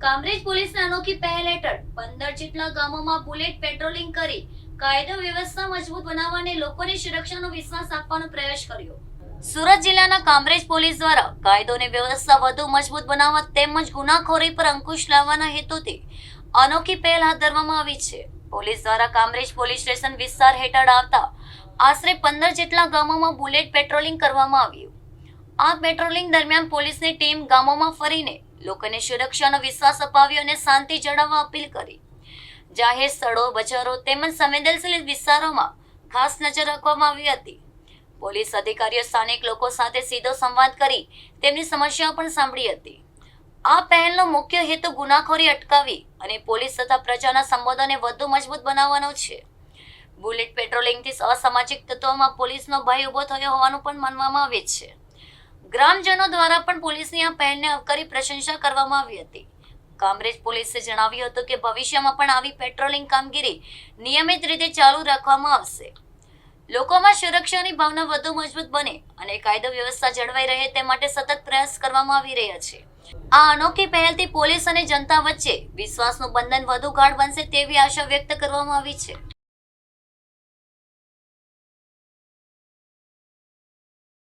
કામરેજ પોલીસની અનોખી પહેલ હેઠળ 15 જેટલા ગામોમાં બુલેટ પેટ્રોલિંગ કરી કાયદો વ્યવસ્થા મજબૂત બનાવવા અને લોકોને સુરક્ષાનો વિશ્વાસ આપવાનો પ્રયાસ કર્યો. સુરત જિલ્લાના કામરેજ પોલીસ દ્વારા કાયદો અને વ્યવસ્થા વધુ મજબૂત બનાવવા તેમજ ગુનાખોરી પર અંકુશ લાવવાના હેતુથી અનોખી પહેલ હાથ ધરવામાં આવી છે. પોલીસ દ્વારા કામરેજ પોલીસ સ્ટેશન વિસ્તાર હેઠળ આવતા આશરે 15 જેટલા ગામોમાં બુલેટ પેટ્રોલિંગ કરવામાં આવ્યું. આ પેટ્રોલિંગ દરમિયાન પોલીસની ટીમ ગામોમાં ફરીને લોકોને સુરક્ષાનો વિશ્વાસ અપાવ્યો અને શાંતિ જાળવવા અપીલ કરી. જાહેર સ્થળો, બજારો તેમજ સંવેદનશીલ વિસ્તારોમાં ખાસ નજર રાખવામાં આવી હતી. પોલીસ અધિકારીઓ સ્થાનિક લોકો સાથે સીધો સંવાદ કરી તેમની સમસ્યાઓ પણ સાંભળી હતી. આ પહેલનો મુખ્ય હેતુ ગુનાખોરી અટકાવી અને પોલીસ તથા પ્રજાના સંબંધોને વધુ મજબૂત બનાવવાનો છે. બુલેટ પેટ્રોલિંગથી અસામાજિક તત્વોમાં પોલીસનો ભય ઉભો થયો હોવાનું પણ માનવામાં આવે છે. ગ્રામજનો દ્વારા પણ પોલીસની આ પહેલને આવકારી પ્રશંસા કરવામાં આવી હતી. કામરેજ પોલીસે જણાવ્યું હતું કે ભવિષ્યમાં પણ આવી પેટ્રોલિંગ કામગીરી નિયમિત રીતે ચાલુ રાખવામાં આવશે. લોકોમાં સુરક્ષાની ભાવના વધુ મજબૂત બને અને કાયદો વ્યવસ્થા જળવાઈ રહે તે માટે સતત પ્રયાસ કરવામાં આવી રહ્યા છે. આ અનોખી પહેલથી પોલીસ અને જનતા વચ્ચે વિશ્વાસનું બંધન વધુ ગાઢ બનશે તેવી આશા વ્યક્ત કરવામાં આવી છે.